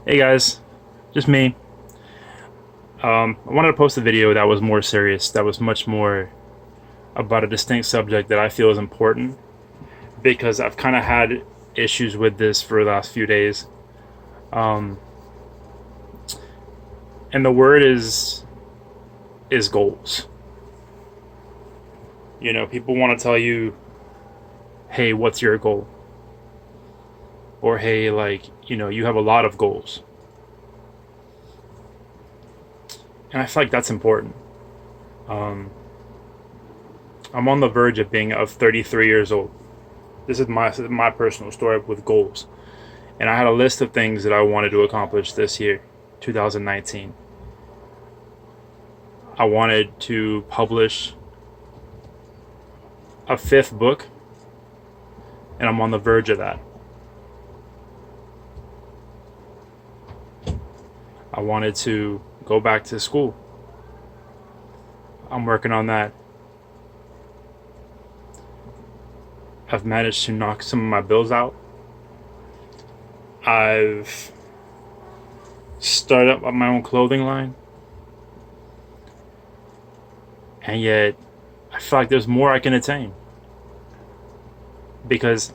Hey guys, just me. I wanted to post a video that was more serious, that was much more about a distinct subject that I feel is important because I've kind of had issues with this for the last few days. Um, and the word is goals. You know, people want to tell you, "Hey, what's your goal?" Or "Hey, like, you have a lot of goals." And I feel like that's important. Um, I'm on the verge of 33 years old. This is my personal story with goals. And I had a list of things that I wanted to accomplish this year, 2019. I wanted to publish a fifth book, and I'm on the verge of that. I wanted to go back to school. I'm working on that. I've managed to knock some of my bills out. I've started up my own clothing line. And yet, I feel like there's more I can attain. Because,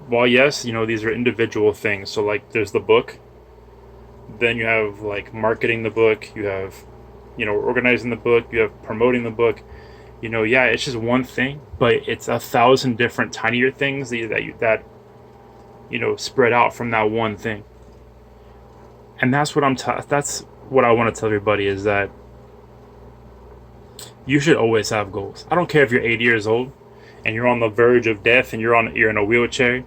while yes, these are individual things. So, like, there's the book. Then you have, like, marketing the book. You have, organizing the book. You have promoting the book. Yeah, it's just one thing, but it's 1,000 different tinier things that spread out from that one thing. And that's what I want to tell everybody is that you should always have goals. I don't care if you're 80 years old and you're on the verge of death and you're in a wheelchair,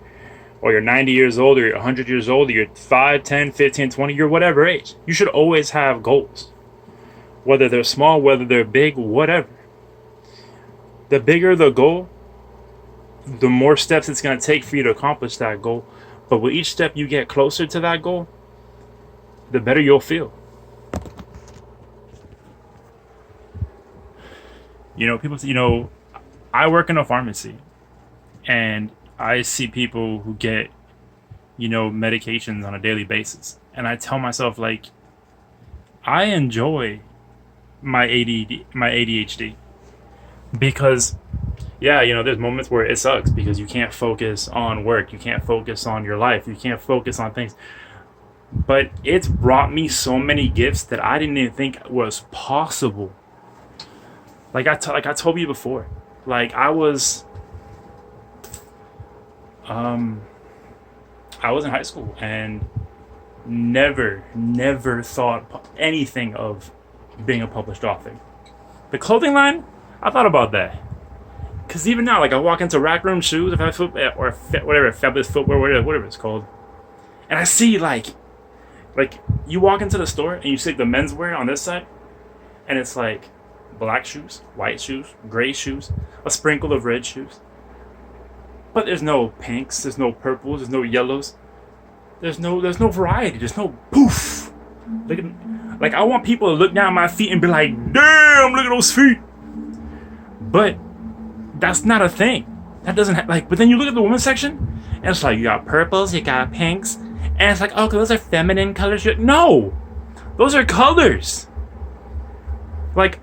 or you're 90 years old, or you're 100 years old, or you're 5, 10, 15, 20, you're whatever age. You should always have goals. Whether they're small, whether they're big, whatever. The bigger the goal, the more steps it's going to take for you to accomplish that goal. But with each step you get closer to that goal, the better you'll feel. I work in a pharmacy, and I see people who get, medications on a daily basis. And I tell myself, like, I enjoy my ADHD because, yeah, there's moments where it sucks because you can't focus on work, you can't focus on your life, you can't focus on things. But it's brought me so many gifts that I didn't even think was possible. Like I told you before, like I was in high school and never thought anything of being a published author. The clothing line, I thought about that. Because even now, like, I walk into Rack Room Shoes, if I foot or whatever, Fabulous Footwear, whatever it's called, and I see like you walk into the store and you see the menswear on this side, and it's like black shoes, white shoes, gray shoes, a sprinkle of red shoes. But there's no pinks, there's no purples, there's no yellows, there's no variety, there's no poof. Look at, like, I want people to look down at my feet and be like, damn, look at those feet. But that's not a thing. That doesn't like. But then you look at the women's section, and it's like you got purples, you got pinks, and it's like, oh, those are feminine colors. No, those are colors. Like,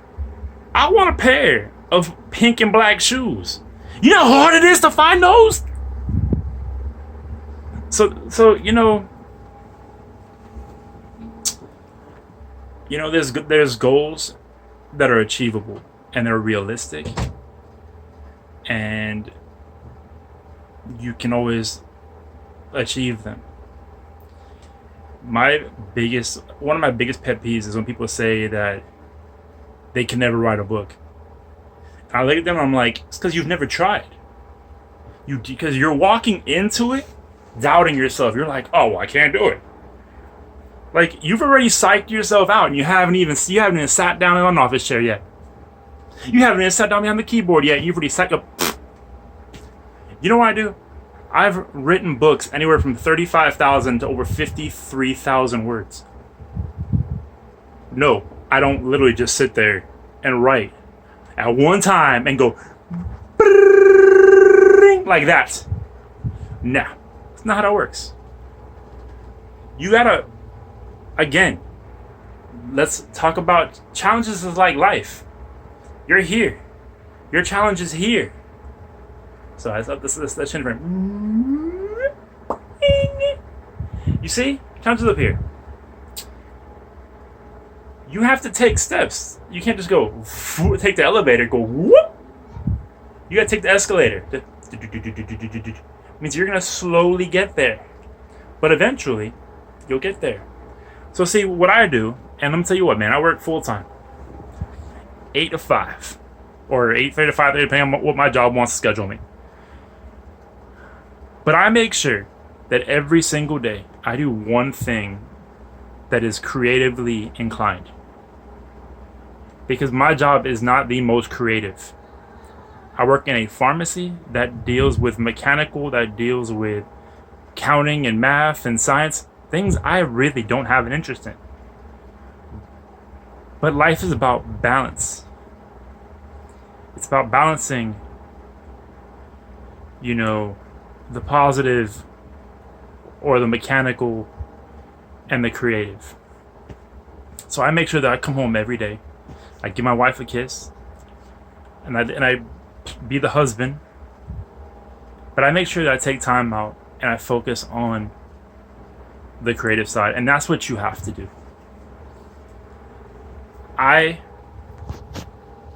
I want a pair of pink and black shoes. You know how hard it is to find those. So there's goals that are achievable and they're realistic, and you can always achieve them. One of my biggest pet peeves is when people say that they can never write a book. And I look at them and I'm like, it's because you've never tried. Because you're walking into it doubting yourself. You're like, oh, well, I can't do it. Like, you've already psyched yourself out and you haven't even sat down in an office chair yet. You haven't even sat down behind the keyboard yet. You've already psyched up. You know what I do? I've written books anywhere from 35,000 to over 53,000 words. No, I don't literally just sit there and write at one time and go like that. Nah, it's not how that works. You gotta, again, let's talk about challenges is like life. You're here. Your challenge is here. So I thought this shouldn't. You see? Challenge is up here. You have to take steps. You can't just go take the elevator, go whoop. You gotta take the escalator. Means you're gonna slowly get there. But eventually, you'll get there. So see what I do, and let me tell you what, man, I work full time. 8 to 5. Or 8:30 to 5, depending on what my job wants to schedule me. But I make sure that every single day I do one thing that is creatively inclined. Because my job is not the most creative. I work in a pharmacy that deals with mechanical, that deals with counting and math and science, things I really don't have an interest in. But life is about balance. It's about balancing, the positive or the mechanical and the creative. So I make sure that I come home every day. I give my wife a kiss, and I be the husband. But I make sure that I take time out and I focus on the creative side, and that's what you have to do. I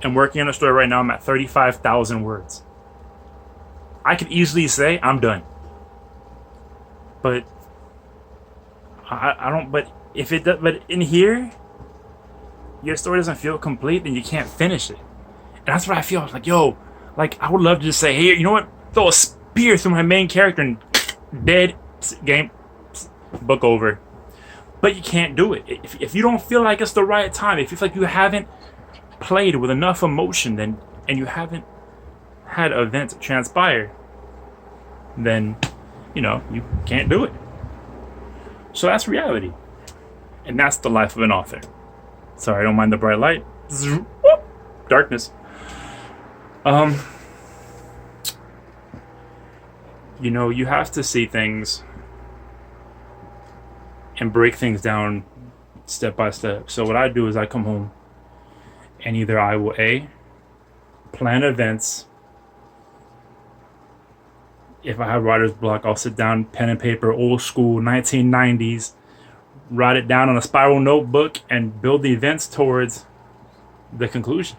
am working on a story right now. I'm at 35,000 words. I could easily say I'm done, but I don't. But if it does, but in here, your story doesn't feel complete, then you can't finish it. And that's what I feel. I was like, yo, like I would love to just say, hey, you know what? Throw a spear through my main character and dead, game, book over. But you can't do it. If you don't feel like it's the right time, if you feel like you haven't played with enough emotion, then and you haven't had events transpire, then you can't do it. So that's reality, and that's the life of an author. Sorry, I don't mind the bright light. Darkness. You have to see things and break things down step by step. So what I do is I come home and either I will plan events. If I have writer's block, I'll sit down, pen and paper, old school, 1990s, write it down on a spiral notebook and build the events towards the conclusion.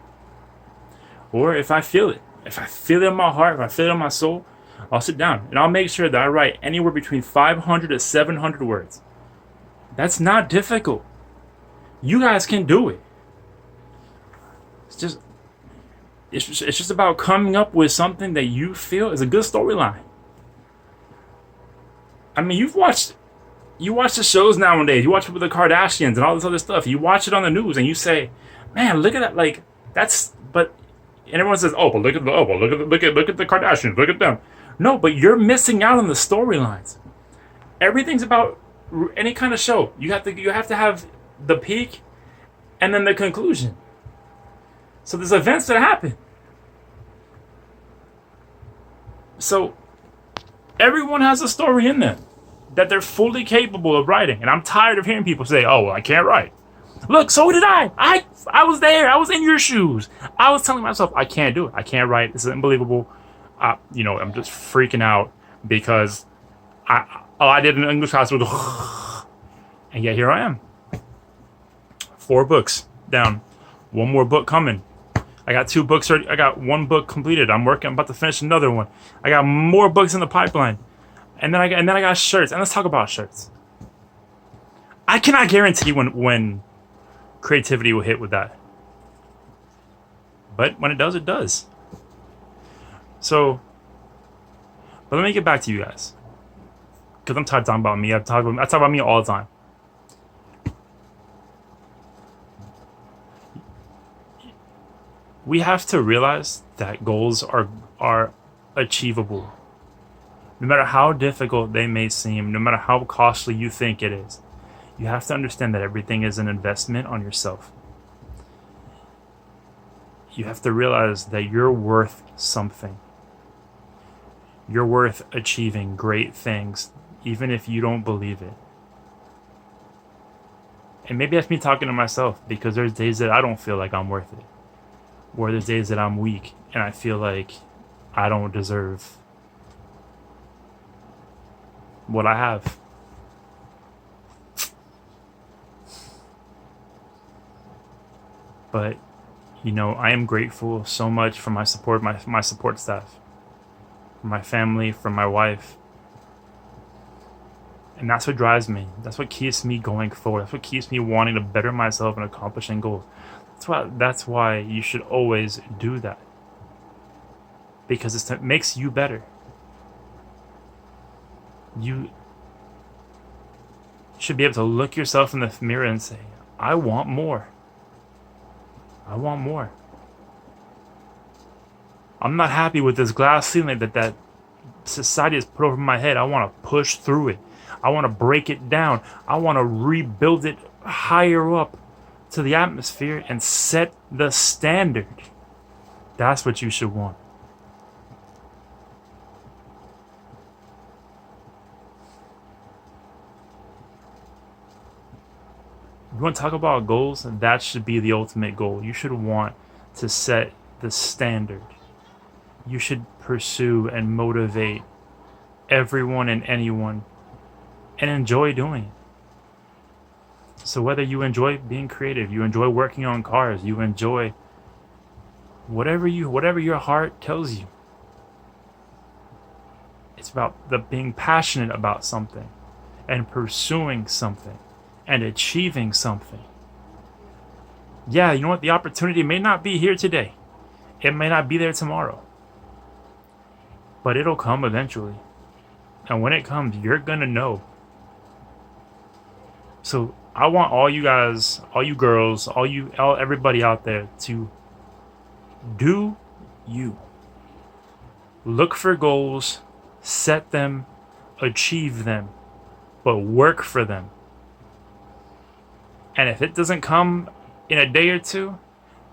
Or if I feel it in my heart, if I feel it in my soul, I'll sit down and I'll make sure that I write anywhere between 500 to 700 words. That's not difficult. You guys can do it. It's just about coming up with something that you feel is a good storyline. I mean, you watch the shows nowadays. You watch with the Kardashians and all this other stuff. You watch it on the news and you say, "Man, look at that! Like but." And everyone says, "Oh, but look at the Kardashians. Look at them." No, but you're missing out on the storylines. Everything's about any kind of show. You have to have the peak, and then the conclusion. So there's events that happen. So everyone has a story in them that they're fully capable of writing. And I'm tired of hearing people say, "Oh, well, I can't write." Look, so did I. I was there. I was in your shoes. I was telling myself, I can't do it. I can't write. This is unbelievable. I'm just freaking out because I did an English class with, and yet here I am. 4 books down. 1 more book coming. I got 2 books already. I got 1 book completed. I'm about to finish another one. I got more books in the pipeline, and then I got shirts. And let's talk about shirts. I cannot guarantee when creativity will hit with that, but when it does, it does. So, but let me get back to you guys, because I'm tired of talking about me. I talk about me all the time. We have to realize that goals are achievable, no matter how difficult they may seem, no matter how costly you think it is. You have to understand that everything is an investment on yourself. You have to realize that you're worth something. You're worth achieving great things, even if you don't believe it. And maybe that's me talking to myself, because there's days that I don't feel like I'm worth it. Or there's days that I'm weak and I feel like I don't deserve what I have. But I am grateful so much for my support staff, for my family, for my wife. And that's what drives me. That's what keeps me going forward. That's what keeps me wanting to better myself and accomplishing goals. That's why you should always do that. Because it makes you better. You should be able to look yourself in the mirror and say, I want more. I want more. I'm not happy with this glass ceiling that society has put over my head. I want to push through it. I want to break it down. I want to rebuild it higher up to the atmosphere and set the standard. That's what you should want. If you want to talk about goals, that should be the ultimate goal. You should want to set the standard. You should pursue and motivate everyone and anyone and enjoy doing it. So whether you enjoy being creative, you enjoy working on cars, you enjoy whatever your heart tells you. It's about being passionate about something and pursuing something and achieving something. Yeah, you know what? The opportunity may not be here today. It may not be there tomorrow. But it'll come eventually. And when it comes, you're gonna know. So I want all you guys, all you girls, everybody out there to do you. Look for goals, set them, achieve them, but work for them. And if it doesn't come in a day or two,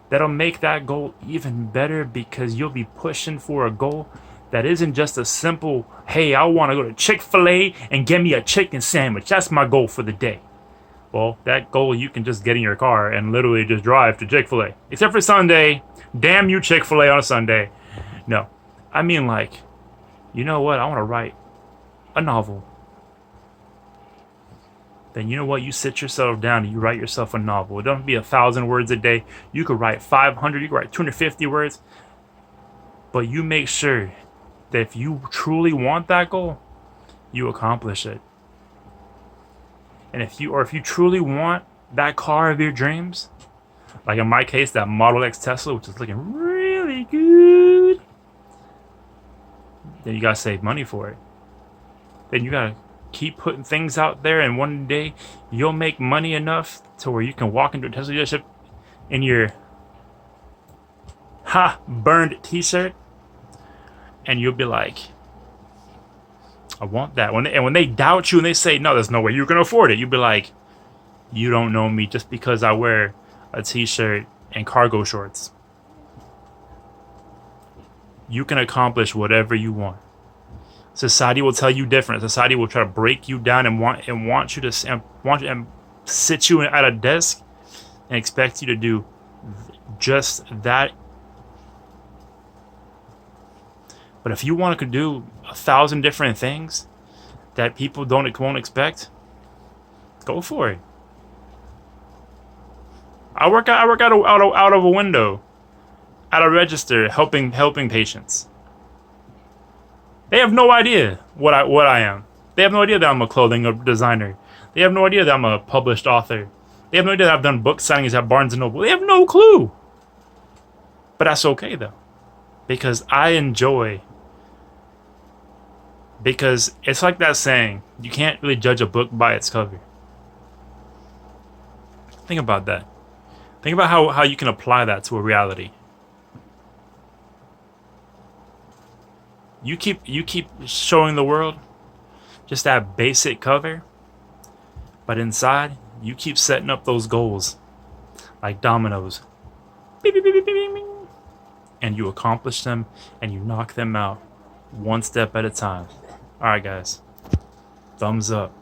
that'll make that goal even better, because you'll be pushing for a goal that isn't just a simple, hey, I want to go to Chick-fil-A and get me a chicken sandwich. That's my goal for the day. Well, that goal you can just get in your car and literally just drive to Chick-fil-A. Except for Sunday. Damn you, Chick-fil-A on a Sunday. No. I mean, like, you know what? I want to write a novel. Then you know what? You sit yourself down and you write yourself a novel. It don't be 1,000 words a day. You could write 500. You could write 250 words. But you make sure that if you truly want that goal, you accomplish it. And if you truly want that car of your dreams, like in my case, that Model X Tesla, which is looking really good, then you gotta save money for it. Then you gotta keep putting things out there, and one day you'll make money enough to where you can walk into a Tesla dealership in your burned t-shirt, and you'll be like, I want that. When they doubt you and they say, no, there's no way you're gonna afford it, you'll be like, you don't know me just because I wear a t-shirt and cargo shorts. You can accomplish whatever you want. Society will tell you different. Society will try to break you down and want you to sit you at a desk and expect you to do just that. But if you want to do 1,000 different things that people won't expect, go for it. I work out of a window, at a register, helping patients. They have no idea what I am. They have no idea that I'm a clothing designer. They have no idea that I'm a published author. They have no idea that I've done book signings at Barnes & Noble. They have no clue. But that's okay, though. Because I enjoy. Because it's like that saying, you can't really judge a book by its cover. Think about that. Think about how you can apply that to a reality. You keep showing the world just that basic cover, but inside you keep setting up those goals like dominoes. Beep, beep, beep, beep, beep, beep. And you accomplish them and you knock them out one step at a time. All right, guys. Thumbs up.